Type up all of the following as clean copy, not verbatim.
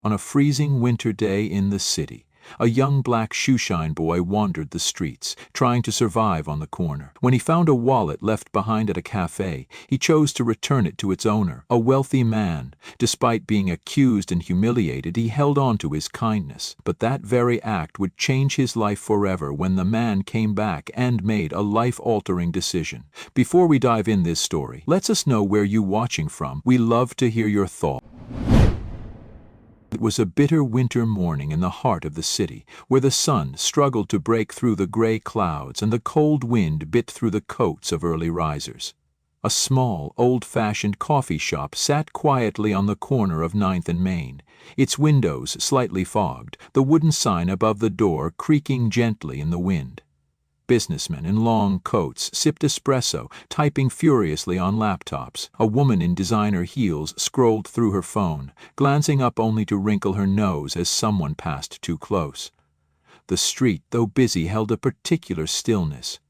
On a freezing winter day in the city, a young black shoeshine boy wandered the streets, trying to survive on the corner. When he found a wallet left behind at a cafe, he chose to return it to its owner, a wealthy man. Despite being accused and humiliated, he held on to his kindness. But that very act would change his life forever when the man came back and made a life-altering decision. Before we dive in this story, let us know where you're watching from. We love to hear your thoughts. It was a bitter winter morning in the heart of the city, where the sun struggled to break through the gray clouds and the cold wind bit through the coats of early risers. A small, old-fashioned coffee shop sat quietly on the corner of 9th and Main, its windows slightly fogged, the wooden sign above the door creaking gently in the wind. Businessmen in long coats sipped espresso, typing furiously on laptops. A woman in designer heels scrolled through her phone, glancing up only to wrinkle her nose as someone passed too close. The street, though busy, held a particular stillness,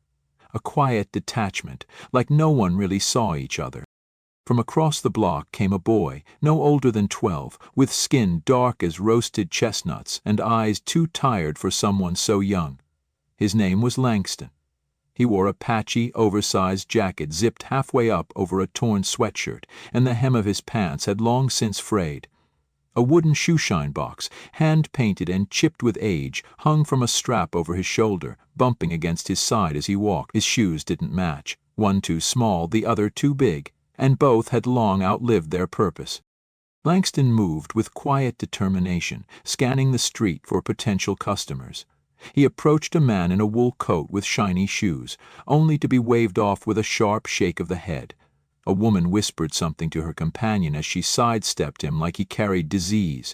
a quiet detachment, like no one really saw each other. From across the block came a boy, no older than 12, with skin dark as roasted chestnuts and eyes too tired for someone so young. His name was Langston. He wore a patchy, oversized jacket zipped halfway up over a torn sweatshirt, and the hem of his pants had long since frayed. A wooden shoeshine box, hand-painted and chipped with age, hung from a strap over his shoulder, bumping against his side as he walked. His shoes didn't match, one too small, the other too big, and both had long outlived their purpose. Langston moved with quiet determination, scanning the street for potential customers. He approached a man in a wool coat with shiny shoes, only to be waved off with a sharp shake of the head. A woman whispered something to her companion as she sidestepped him like he carried disease.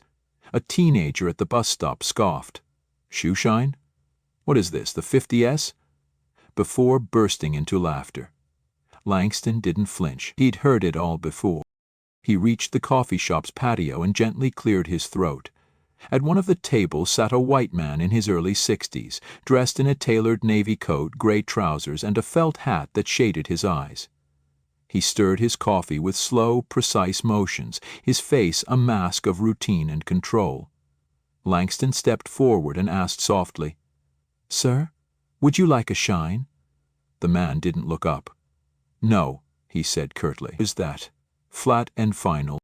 A teenager at the bus stop scoffed. "Shoeshine? What is this, the 50S?" Before bursting into laughter. Langston didn't flinch. He'd heard it all before. He reached the coffee shop's patio and gently cleared his throat. At one of the tables sat a white man in his early 60s, dressed in a tailored navy coat, gray trousers, and a felt hat that shaded his eyes. He stirred his coffee with slow, precise motions, his face a mask of routine and control. Langston stepped forward and asked softly, "Sir, would you like a shine?" The man didn't look up. "No," he said curtly. "Is that flat and final?"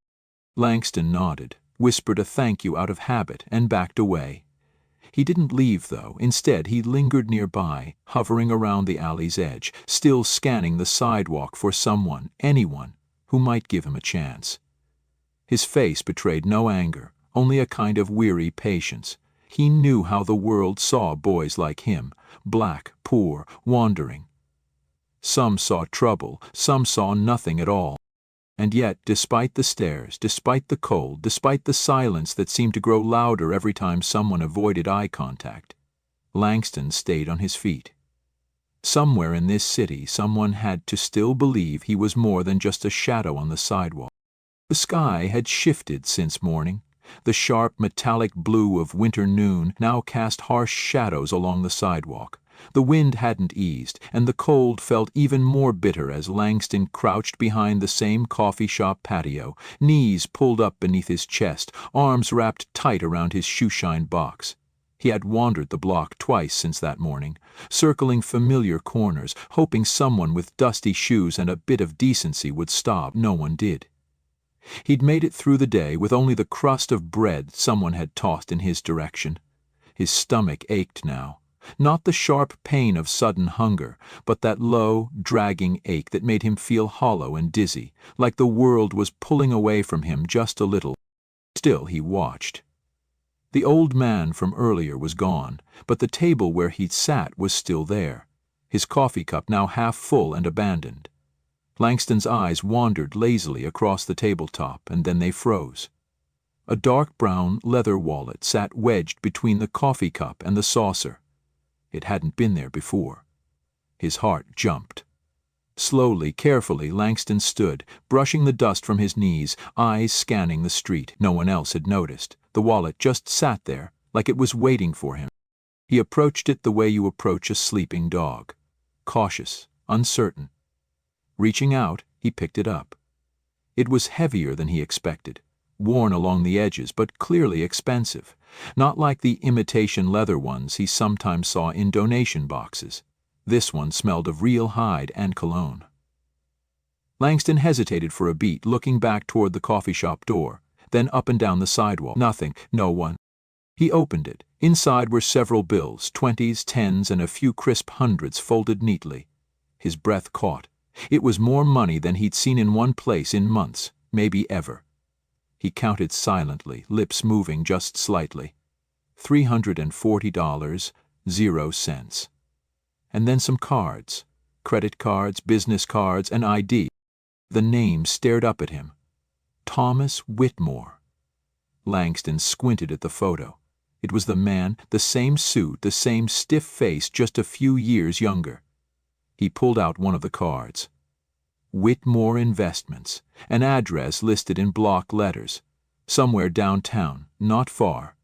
Langston nodded, whispered a thank you out of habit, and backed away. He didn't leave, though. Instead, he lingered nearby, hovering around the alley's edge, still scanning the sidewalk for someone, anyone, who might give him a chance. His face betrayed no anger, only a kind of weary patience. He knew how the world saw boys like him, black, poor, wandering. Some saw trouble, some saw nothing at all. And yet, despite the stares, despite the cold, despite the silence that seemed to grow louder every time someone avoided eye contact, Langston stayed on his feet. Somewhere in this city, someone had to still believe he was more than just a shadow on the sidewalk. The sky had shifted since morning. The sharp, metallic blue of winter noon now cast harsh shadows along the sidewalk. The wind hadn't eased, and the cold felt even more bitter as Langston crouched behind the same coffee shop patio, knees pulled up beneath his chest, arms wrapped tight around his shoeshine box. He had wandered the block twice since that morning, circling familiar corners, hoping someone with dusty shoes and a bit of decency would stop. No one did. He'd made it through the day with only the crust of bread someone had tossed in his direction. His stomach ached now. Not the sharp pain of sudden hunger, but that low, dragging ache that made him feel hollow and dizzy, like the world was pulling away from him just a little. Still he watched. The old man from earlier was gone, but the table where he'd sat was still there, his coffee cup now half full and abandoned. Langston's eyes wandered lazily across the tabletop, and then they froze. A dark brown leather wallet sat wedged between the coffee cup and the saucer. It hadn't been there before. His heart jumped. Slowly, carefully, Langston stood, brushing the dust from his knees, eyes scanning the street. No one else had noticed. The wallet just sat there, like it was waiting for him. He approached it the way you approach a sleeping dog, cautious, uncertain. Reaching out, he picked it up. It was heavier than he expected, worn along the edges but clearly expensive, not like the imitation leather ones he sometimes saw in donation boxes. This one smelled of real hide and cologne. Langston hesitated for a beat, looking back toward the coffee shop door, then up and down the sidewalk. Nothing, no one. He opened it. Inside were several bills, 20s, 10s, and a few crisp hundreds folded neatly. His breath caught. It was more money than he'd seen in one place in months, maybe ever. He counted silently, lips moving just slightly. $340.00. And then some cards. Credit cards, business cards, an ID. The name stared up at him. Thomas Whitmore. Langston squinted at the photo. It was the man, the same suit, the same stiff face, just a few years younger. He pulled out one of the cards. Whitmore Investments, an address listed in block letters. Somewhere downtown, not far.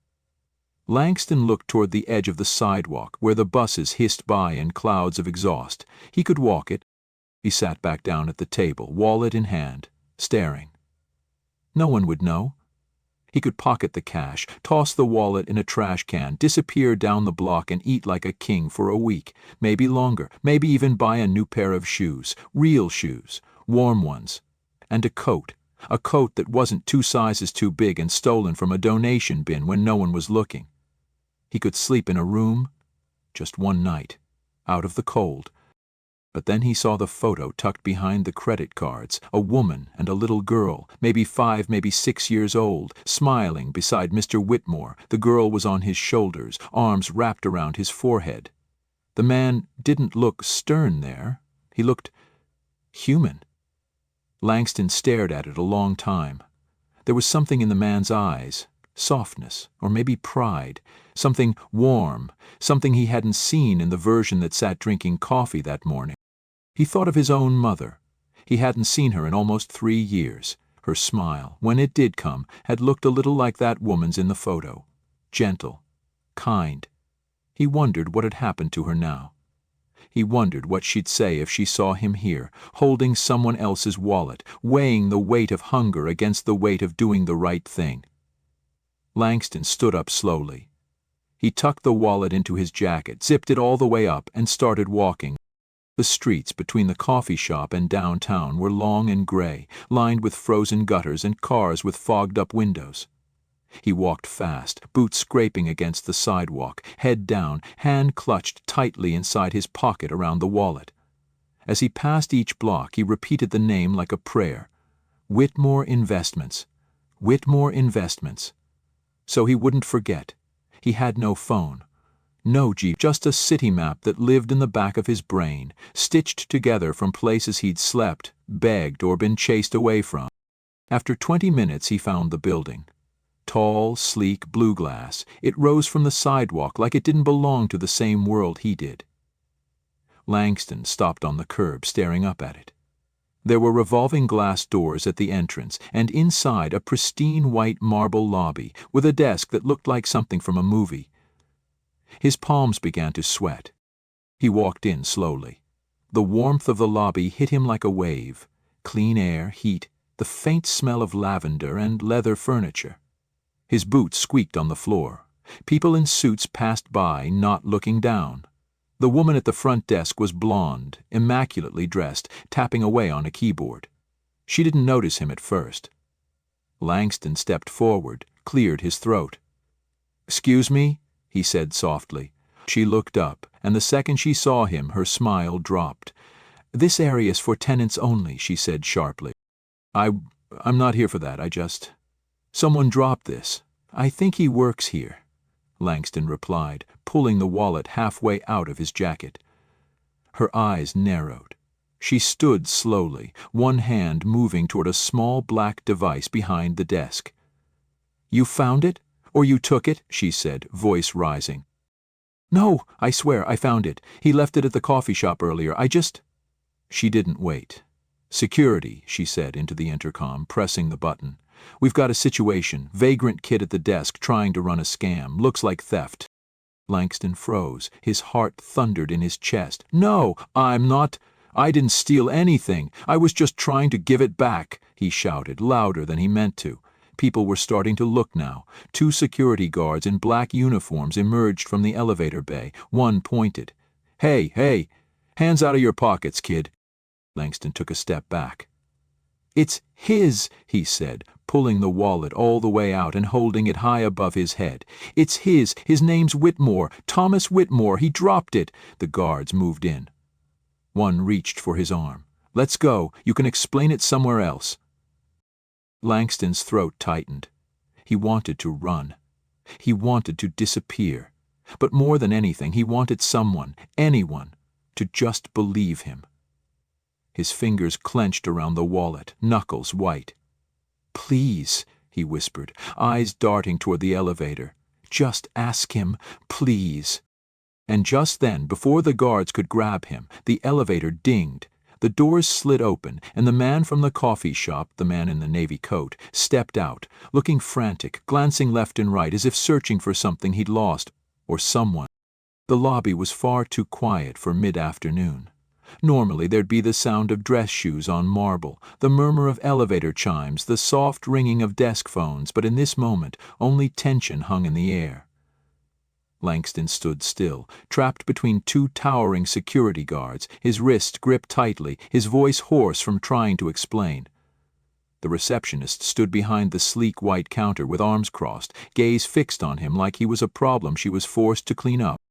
Langston looked toward the edge of the sidewalk, where the buses hissed by in clouds of exhaust. He could walk it. He sat back down at the table, wallet in hand, staring. No one would know. He could pocket the cash, toss the wallet in a trash can, disappear down the block and eat like a king for a week, maybe longer, maybe even buy a new pair of shoes, real shoes, warm ones, and a coat that wasn't 2 sizes too big and stolen from a donation bin when no one was looking. He could sleep in a room, just one night, out of the cold. But then he saw the photo tucked behind the credit cards, a woman and a little girl, maybe 5, maybe 6 years old, smiling beside Mr. Whitmore. The girl was on his shoulders, arms wrapped around his forehead. The man didn't look stern there. He looked human. Langston stared at it a long time. There was something in the man's eyes, softness, or maybe pride, something warm, something he hadn't seen in the version that sat drinking coffee that morning. He thought of his own mother. He hadn't seen her in almost 3 years. Her smile, when it did come, had looked a little like that woman's in the photo. Gentle, kind. He wondered what had happened to her now. He wondered what she'd say if she saw him here, holding someone else's wallet, weighing the weight of hunger against the weight of doing the right thing. Langston stood up slowly. He tucked the wallet into his jacket, zipped it all the way up, and started walking. The streets between the coffee shop and downtown were long and gray, lined with frozen gutters and cars with fogged-up windows. He walked fast, boots scraping against the sidewalk, head down, hand clutched tightly inside his pocket around the wallet. As he passed each block, he repeated the name like a prayer. Whitmore Investments. Whitmore Investments. So he wouldn't forget. He had no phone. No Jeep, just a city map that lived in the back of his brain, stitched together from places he'd slept, begged, or been chased away from. After 20 minutes he found the building. Tall, sleek, blue glass, it rose from the sidewalk like it didn't belong to the same world he did. Langston stopped on the curb, staring up at it. There were revolving glass doors at the entrance, and inside a pristine white marble lobby with a desk that looked like something from a movie. His palms began to sweat. He walked in slowly. The warmth of the lobby hit him like a wave. Clean air, heat, the faint smell of lavender and leather furniture. His boots squeaked on the floor. People in suits passed by, not looking down. The woman at the front desk was blonde, immaculately dressed, tapping away on a keyboard. She didn't notice him at first. Langston stepped forward, cleared his throat. "Excuse me?" he said softly. She looked up, and the second she saw him, her smile dropped. "This area is for tenants only," she said sharply. I'm not here for that, Someone dropped this. I think he works here," Langston replied, pulling the wallet halfway out of his jacket. Her eyes narrowed. She stood slowly, one hand moving toward a small black device behind the desk. "You found it? Or you took it?" she said, voice rising. "No, I swear, I found it. He left it at the coffee shop earlier. She didn't wait. "Security," she said into the intercom, pressing the button. "We've got a situation. Vagrant kid at the desk trying to run a scam. Looks like theft." Langston froze. His heart thundered in his chest. "No, I didn't steal anything. I was just trying to give it back," he shouted, louder than he meant to. People were starting to look now. 2 security guards in black uniforms emerged from the elevator bay. One pointed. "Hey, hey! Hands out of your pockets, kid!" Langston took a step back. "It's his," he said, pulling the wallet all the way out and holding it high above his head. "It's his. His name's Whitmore. Thomas Whitmore. He dropped it." The guards moved in. One reached for his arm. "Let's go. You can explain it somewhere else." Langston's throat tightened. He wanted to run. He wanted to disappear. But more than anything, he wanted someone, anyone, to just believe him. His fingers clenched around the wallet, knuckles white. "Please," he whispered, eyes darting toward the elevator. "Just ask him, please." And just then, before the guards could grab him, the elevator dinged. The doors slid open, and the man from the coffee shop, the man in the navy coat, stepped out, looking frantic, glancing left and right as if searching for something he'd lost, or someone. The lobby was far too quiet for mid-afternoon. Normally there'd be the sound of dress shoes on marble, the murmur of elevator chimes, the soft ringing of desk phones, but in this moment only tension hung in the air. Langston stood still, trapped between 2 towering security guards, his wrist gripped tightly, his voice hoarse from trying to explain. The receptionist stood behind the sleek white counter with arms crossed, gaze fixed on him like he was a problem she was forced to clean up.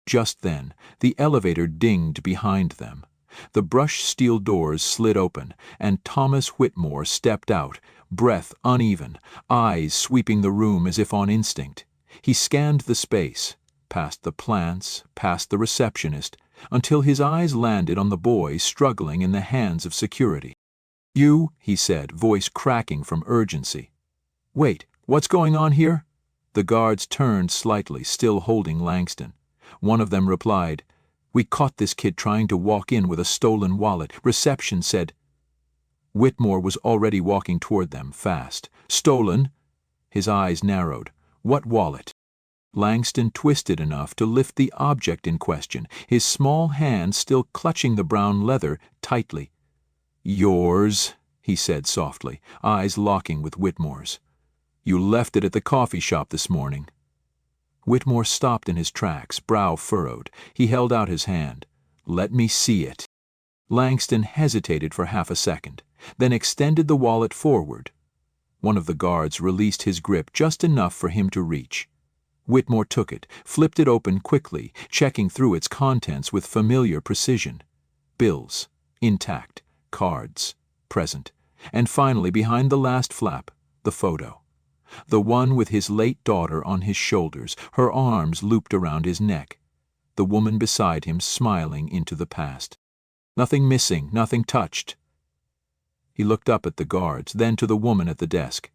Just then, the elevator dinged behind them. The brushed steel doors slid open, and Thomas Whitmore stepped out, breath uneven, eyes sweeping the room as if on instinct. He scanned the space, past the plants, past the receptionist, until his eyes landed on the boy struggling in the hands of security. "You," he said, voice cracking from urgency. "Wait, what's going on here?" The guards turned slightly, still holding Langston. One of them replied, "We caught this kid trying to walk in with a stolen wallet. Reception said—" Whitmore was already walking toward them, fast. "Stolen?" His eyes narrowed. "What wallet?" Langston twisted enough to lift the object in question, his small hand still clutching the brown leather tightly. "Yours," he said softly, eyes locking with Whitmore's. "You left it at the coffee shop this morning." Whitmore stopped in his tracks, brow furrowed. He held out his hand. "Let me see it." Langston hesitated for half a second, then extended the wallet forward. One of the guards released his grip just enough for him to reach. Whitmore took it, flipped it open quickly, checking through its contents with familiar precision. Bills, intact, cards, present, and finally, behind the last flap, the photo. The one with his late daughter on his shoulders, her arms looped around his neck. The woman beside him smiling into the past. Nothing missing, nothing touched. He looked up at the guards, then to the woman at the desk.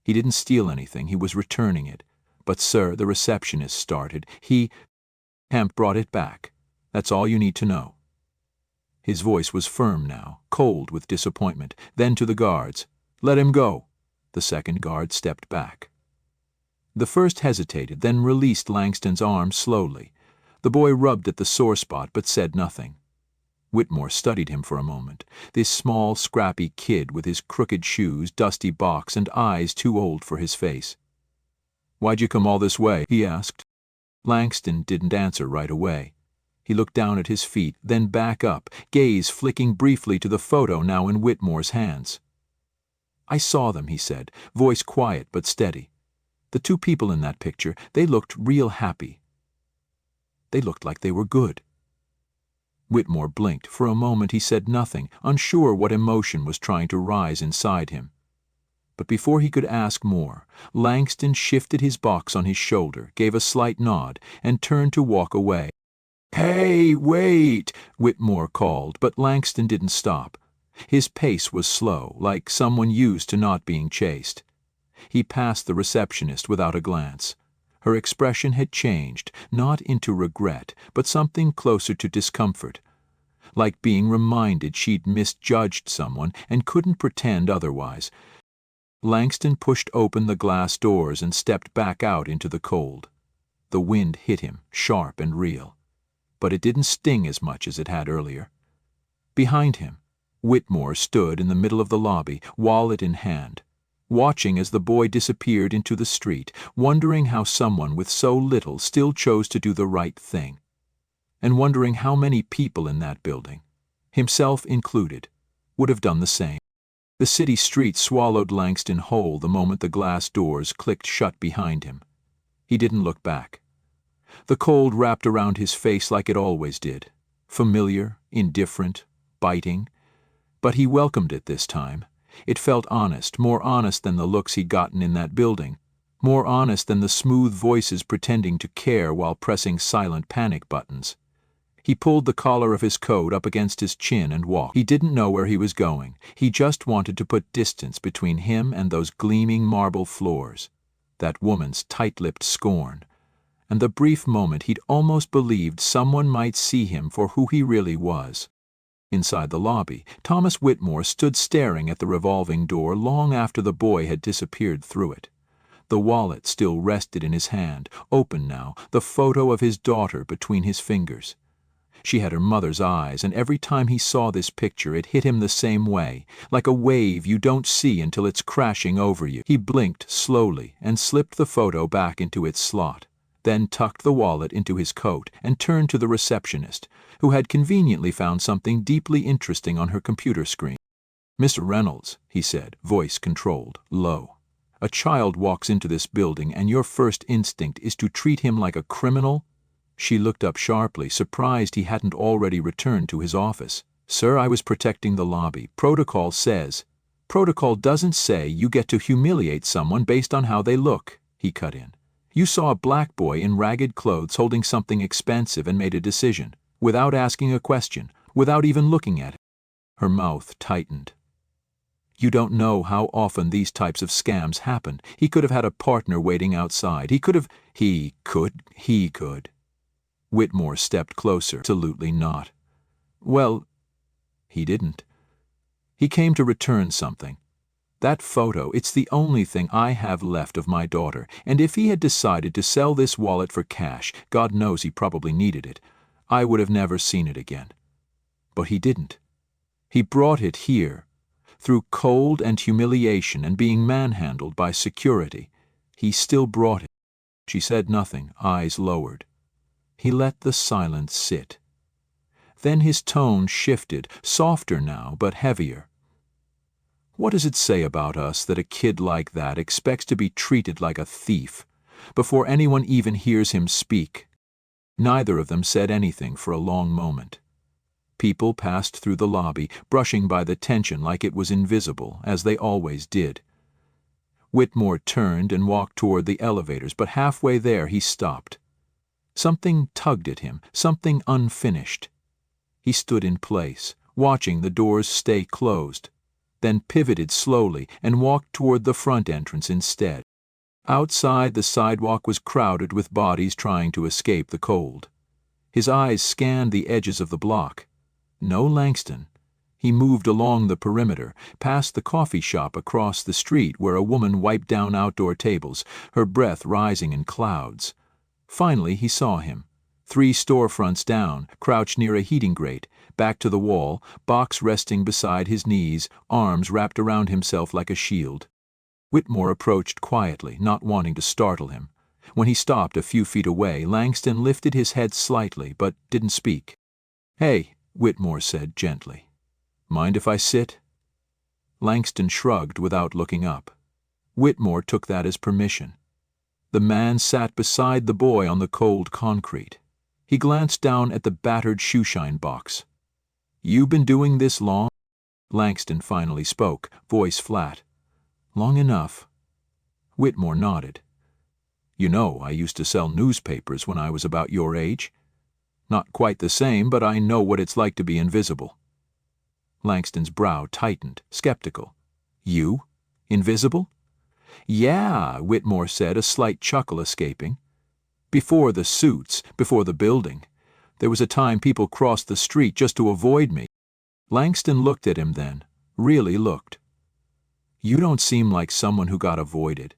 He didn't steal anything, he was returning it. "But sir," the receptionist started, Hemp brought it back. That's all you need to know." His voice was firm now, cold with disappointment. Then to the guards, "Let him go." The second guard stepped back. The first hesitated, then released Langston's arm slowly. The boy rubbed at the sore spot but said nothing. Whitmore studied him for a moment, this small, scrappy kid with his crooked shoes, dusty box, and eyes too old for his face. "Why'd you come all this way?" he asked. Langston didn't answer right away. He looked down at his feet, then back up, gaze flicking briefly to the photo now in Whitmore's hands. "I saw them," he said, voice quiet but steady. "The 2 people in that picture, they looked real happy. They looked like they were good." Whitmore blinked. For a moment he said nothing, unsure what emotion was trying to rise inside him. But before he could ask more, Langston shifted his box on his shoulder, gave a slight nod, and turned to walk away. "Hey, wait!" Whitmore called, but Langston didn't stop. His pace was slow, like someone used to not being chased. He passed the receptionist without a glance. Her expression had changed, not into regret, but something closer to discomfort, like being reminded she'd misjudged someone and couldn't pretend otherwise. Langston pushed open the glass doors and stepped back out into the cold. The wind hit him, sharp and real. But it didn't sting as much as it had earlier. Behind him, Whitmore stood in the middle of the lobby, wallet in hand. watching as the boy disappeared into the street, wondering how someone with so little still chose to do the right thing, and wondering how many people in that building, himself included, would have done the same. The city street swallowed Langston whole the moment the glass doors clicked shut behind him. He didn't look back. The cold wrapped around his face like it always did, familiar, indifferent, biting. But he welcomed it this time. It felt honest, more honest than the looks he'd gotten in that building, more honest than the smooth voices pretending to care while pressing silent panic buttons. He pulled the collar of his coat up against his chin and walked. He didn't know where he was going. He just wanted to put distance between him and those gleaming marble floors, that woman's tight-lipped scorn, and the brief moment he'd almost believed someone might see him for who he really was. Inside the lobby, Thomas Whitmore stood staring at the revolving door long after the boy had disappeared through it. The wallet still rested in his hand, open now, the photo of his daughter between his fingers. She had her mother's eyes, and every time he saw this picture it hit him the same way, like a wave you don't see until it's crashing over you. He blinked slowly and slipped the photo back into its slot, then tucked the wallet into his coat and turned to the receptionist, who had conveniently found something deeply interesting on her computer screen. "Mr. Reynolds," he said, voice controlled, low. "A child walks into this building and your first instinct is to treat him like a criminal?" She looked up sharply, surprised he hadn't already returned to his office. "Sir, I was protecting the lobby. Protocol says—" "Protocol doesn't say you get to humiliate someone based on how they look," he cut in. "You saw a black boy in ragged clothes holding something expensive and made a decision, without asking a question, without even looking at it." Her mouth tightened. "You don't know how often these types of scams happen. He could have had a partner waiting outside. He could. Whitmore stepped closer. "Absolutely not." "Well, he didn't. He came to return something. That photo, it's the only thing I have left of my daughter, and if he had decided to sell this wallet for cash, God knows he probably needed it, I would have never seen it again. But he didn't. He brought it here, through cold and humiliation and being manhandled by security. He still brought it." She said nothing, eyes lowered. He let the silence sit. Then his tone shifted, softer now, but heavier. "What does it say about us that a kid like that expects to be treated like a thief before anyone even hears him speak?" Neither of them said anything for a long moment. People passed through the lobby, brushing by the tension like it was invisible, as they always did. Whitmore turned and walked toward the elevators, but halfway there he stopped. Something tugged at him, something unfinished. He stood in place, watching the doors stay closed, then pivoted slowly and walked toward the front entrance instead. Outside, the sidewalk was crowded with bodies trying to escape the cold. His eyes scanned the edges of the block. No Langston. He moved along the perimeter, past the coffee shop across the street where a woman wiped down outdoor tables, her breath rising in clouds. Finally he saw him, 3 storefronts down, crouched near a heating grate, back to the wall, box resting beside his knees, arms wrapped around himself like a shield. Whitmore approached quietly, not wanting to startle him. When he stopped a few feet away, Langston lifted his head slightly, but didn't speak. "Hey," Whitmore said gently. "Mind if I sit?" Langston shrugged without looking up. Whitmore took that as permission. The man sat beside the boy on the cold concrete. He glanced down at the battered shoeshine box. "You been doing this long?" Langston finally spoke, voice flat. "Long enough." Whitmore nodded. "You know, I used to sell newspapers when I was about your age. Not quite the same, but I know what it's like to be invisible." Langston's brow tightened, skeptical. "You? Invisible?" "Yeah," Whitmore said, a slight chuckle escaping. "Before the suits, before the building. There was a time people crossed the street just to avoid me." Langston looked at him then, really looked. "You don't seem like someone who got avoided."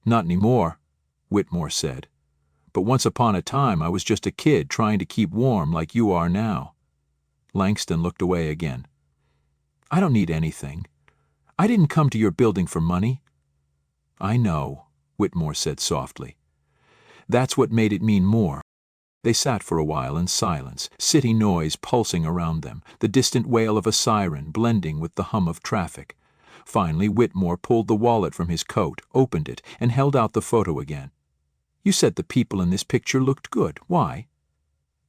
"Not anymore," Whitmore said. "But once upon a time I was just a kid trying to keep warm like you are now." Langston looked away again. "I don't need anything. I didn't come to your building for money." "I know," Whitmore said softly. "That's what made it mean more." They sat for a while in silence, city noise pulsing around them, the distant wail of a siren blending with the hum of traffic. Finally, Whitmore pulled the wallet from his coat, opened it, and held out the photo again. "You said the people in this picture looked good. Why?"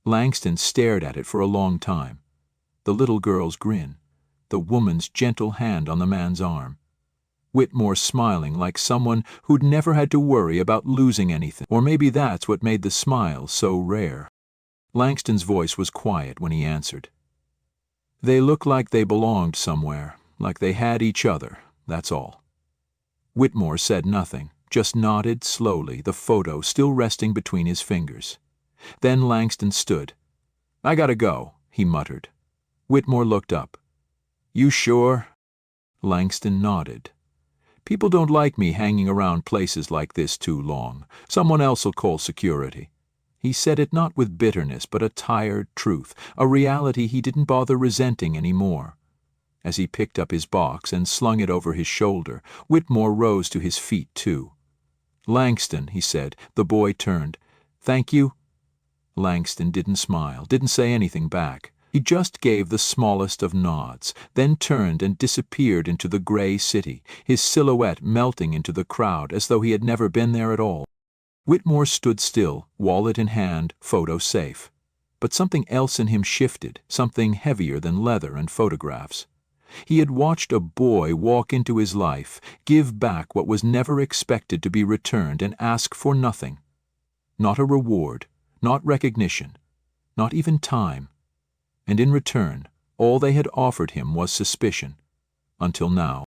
Langston stared at it for a long time. The little girl's grin, the woman's gentle hand on the man's arm. Whitmore smiling like someone who'd never had to worry about losing anything. Or maybe that's what made the smile so rare. Langston's voice was quiet when he answered. "They look like they belonged somewhere, like they had each other, that's all." Whitmore said nothing, just nodded slowly, the photo still resting between his fingers. Then Langston stood. "I gotta go," he muttered. Whitmore looked up. "You sure?" Langston nodded. "People don't like me hanging around places like this too long. Someone else'll call security." He said it not with bitterness, but a tired truth, a reality he didn't bother resenting anymore. As he picked up his box and slung it over his shoulder, Whitmore rose to his feet too. "Langston," he said. The boy turned. "Thank you?" Langston didn't smile, didn't say anything back. He just gave the smallest of nods, then turned and disappeared into the gray city, his silhouette melting into the crowd as though he had never been there at all. Whitmore stood still, wallet in hand, photo safe. But something else in him shifted, something heavier than leather and photographs. He had watched a boy walk into his life, give back what was never expected to be returned, and ask for nothing. Not a reward, not recognition, not even time. And in return, all they had offered him was suspicion. Until now.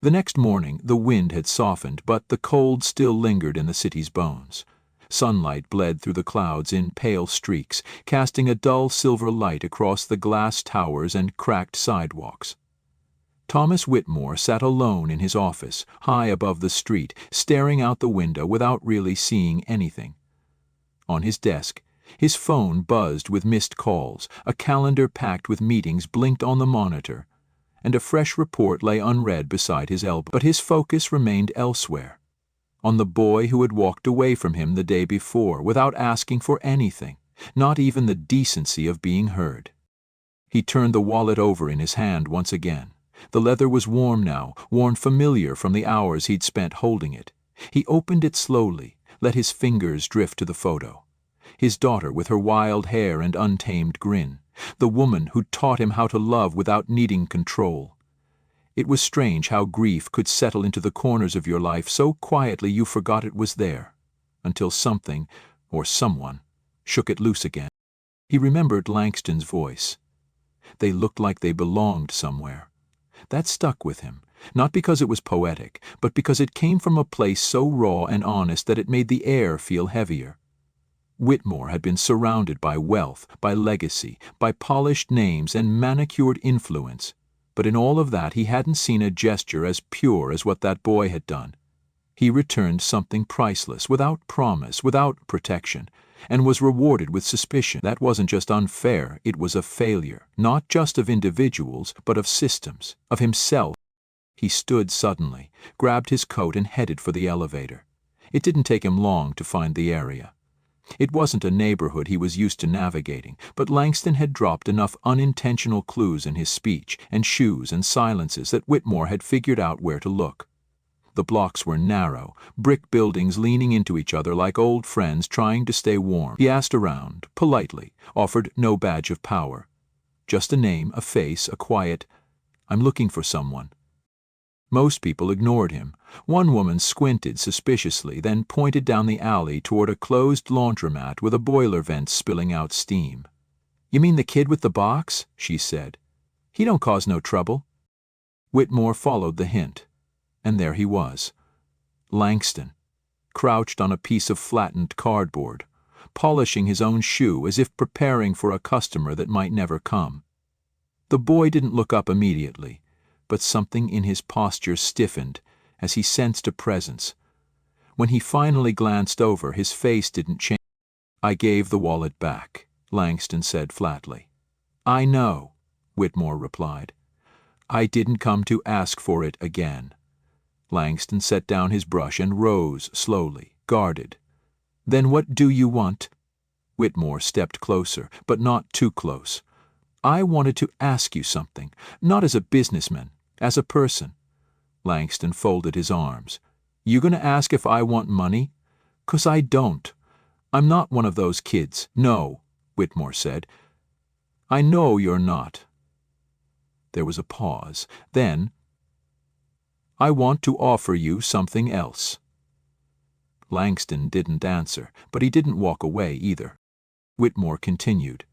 The next morning, the wind had softened, but the cold still lingered in the city's bones. Sunlight bled through the clouds in pale streaks, casting a dull silver light across the glass towers and cracked sidewalks. Thomas Whitmore sat alone in his office, high above the street, staring out the window without really seeing anything. On his desk, his phone buzzed with missed calls, a calendar packed with meetings blinked on the monitor, and a fresh report lay unread beside his elbow. But his focus remained elsewhere, on the boy who had walked away from him the day before without asking for anything, not even the decency of being heard. He turned the wallet over in his hand once again. The leather was warm now, worn familiar from the hours he'd spent holding it. He opened it slowly, let his fingers drift to the photo. His daughter with her wild hair and untamed grin, the woman who'd taught him how to love without needing control. It was strange how grief could settle into the corners of your life so quietly you forgot it was there, until something, or someone, shook it loose again. He remembered Langston's voice. They looked like they belonged somewhere. That stuck with him, not because it was poetic, but because it came from a place so raw and honest that it made the air feel heavier. Whitmore had been surrounded by wealth, by legacy, by polished names and manicured influence, but in all of that he hadn't seen a gesture as pure as what that boy had done. He returned something priceless, without promise, without protection, and was rewarded with suspicion. That wasn't just unfair, it was a failure, not just of individuals, but of systems, of himself. He stood suddenly, grabbed his coat and headed for the elevator. It didn't take him long to find the area. It wasn't a neighborhood he was used to navigating, but Langston had dropped enough unintentional clues in his speech and shoes and silences that Whitmore had figured out where to look. The blocks were narrow, brick buildings leaning into each other like old friends trying to stay warm. He asked around, politely, offered no badge of power. Just a name, a face, a quiet, "I'm looking for someone." Most people ignored him. One woman squinted suspiciously, then pointed down the alley toward a closed laundromat with a boiler vent spilling out steam. "You mean the kid with the box?" she said. "He don't cause no trouble." Whitmore followed the hint, and there he was. Langston, crouched on a piece of flattened cardboard, polishing his own shoe as if preparing for a customer that might never come. The boy didn't look up immediately, but something in his posture stiffened as he sensed a presence. When he finally glanced over, his face didn't change. "I gave the wallet back," Langston said flatly. "I know," Whitmore replied. I didn't come to ask for it again." Langston set down his brush and rose slowly, guarded. "Then what do you want?" Whitmore stepped closer, but not too close. "I wanted to ask you something, not as a businessman, as a person." Langston folded his arms. "You gonna ask if I want money? 'Cause I don't. I'm not one of those kids. No," Whitmore said. "I know you're not." There was a pause. Then, "I want to offer you something else." Langston didn't answer, but he didn't walk away either. Whitmore continued.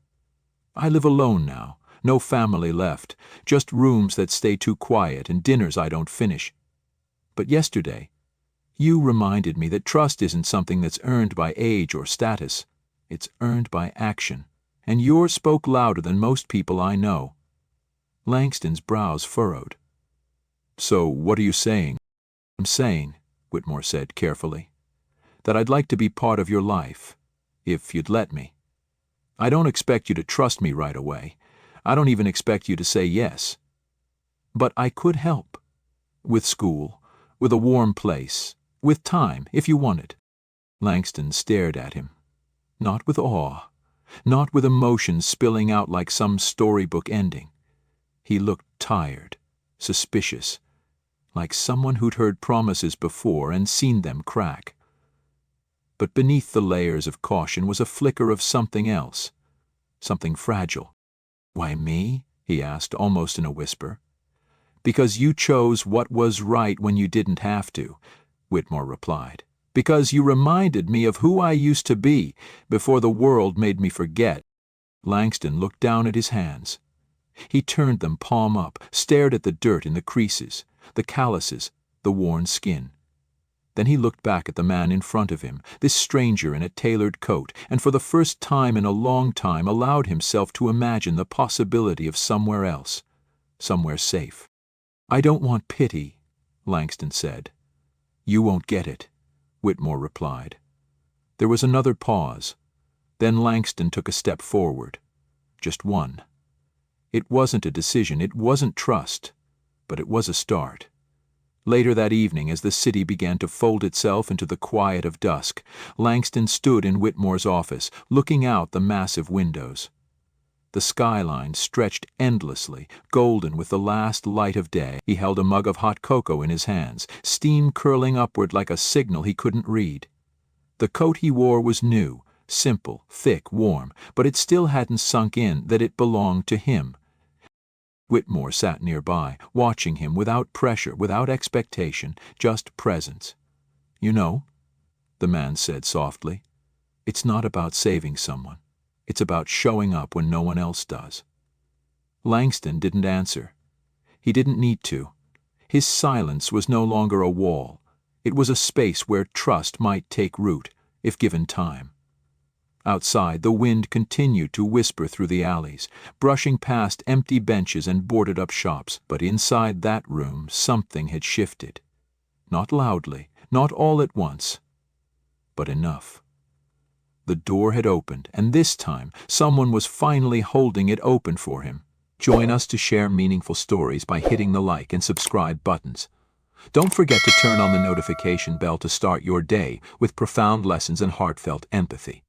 "I live alone now, no family left, just rooms that stay too quiet and dinners I don't finish. But yesterday, you reminded me that trust isn't something that's earned by age or status. It's earned by action, and yours spoke louder than most people I know." Langston's brows furrowed. "So what are you saying?" "I'm saying," Whitmore said carefully, "that I'd like to be part of your life, if you'd let me. I don't expect you to trust me right away. I don't even expect you to say yes. But I could help. With school, with a warm place, with time, if you want it." Langston stared at him. Not with awe, not with emotion spilling out like some storybook ending. He looked tired, suspicious, like someone who'd heard promises before and seen them crack. But beneath the layers of caution was a flicker of something else, something fragile. "Why me?" he asked, almost in a whisper. "Because you chose what was right when you didn't have to," Whitmore replied. "Because you reminded me of who I used to be before the world made me forget." Langston looked down at his hands. He turned them palm up, stared at the dirt in the creases, the calluses, the worn skin. Then he looked back at the man in front of him, this stranger in a tailored coat, and for the first time in a long time allowed himself to imagine the possibility of somewhere else, somewhere safe. "I don't want pity," Langston said. "You won't get it," Whitmore replied. There was another pause. Then Langston took a step forward. Just one. It wasn't a decision, it wasn't trust, but it was a start. Later that evening, as the city began to fold itself into the quiet of dusk, Langston stood in Whitmore's office, looking out the massive windows. The skyline stretched endlessly, golden with the last light of day. He held a mug of hot cocoa in his hands, steam curling upward like a signal he couldn't read. The coat he wore was new, simple, thick, warm, but it still hadn't sunk in that it belonged to him. Whitmore sat nearby, watching him without pressure, without expectation, just presence. "You know," the man said softly, "it's not about saving someone. It's about showing up when no one else does." Langston didn't answer. He didn't need to. His silence was no longer a wall. It was a space where trust might take root, if given time. Outside, the wind continued to whisper through the alleys, brushing past empty benches and boarded-up shops. But inside that room, something had shifted. Not loudly, not all at once, but enough. The door had opened, and this time, someone was finally holding it open for him. Join us to share meaningful stories by hitting the like and subscribe buttons. Don't forget to turn on the notification bell to start your day with profound lessons and heartfelt empathy.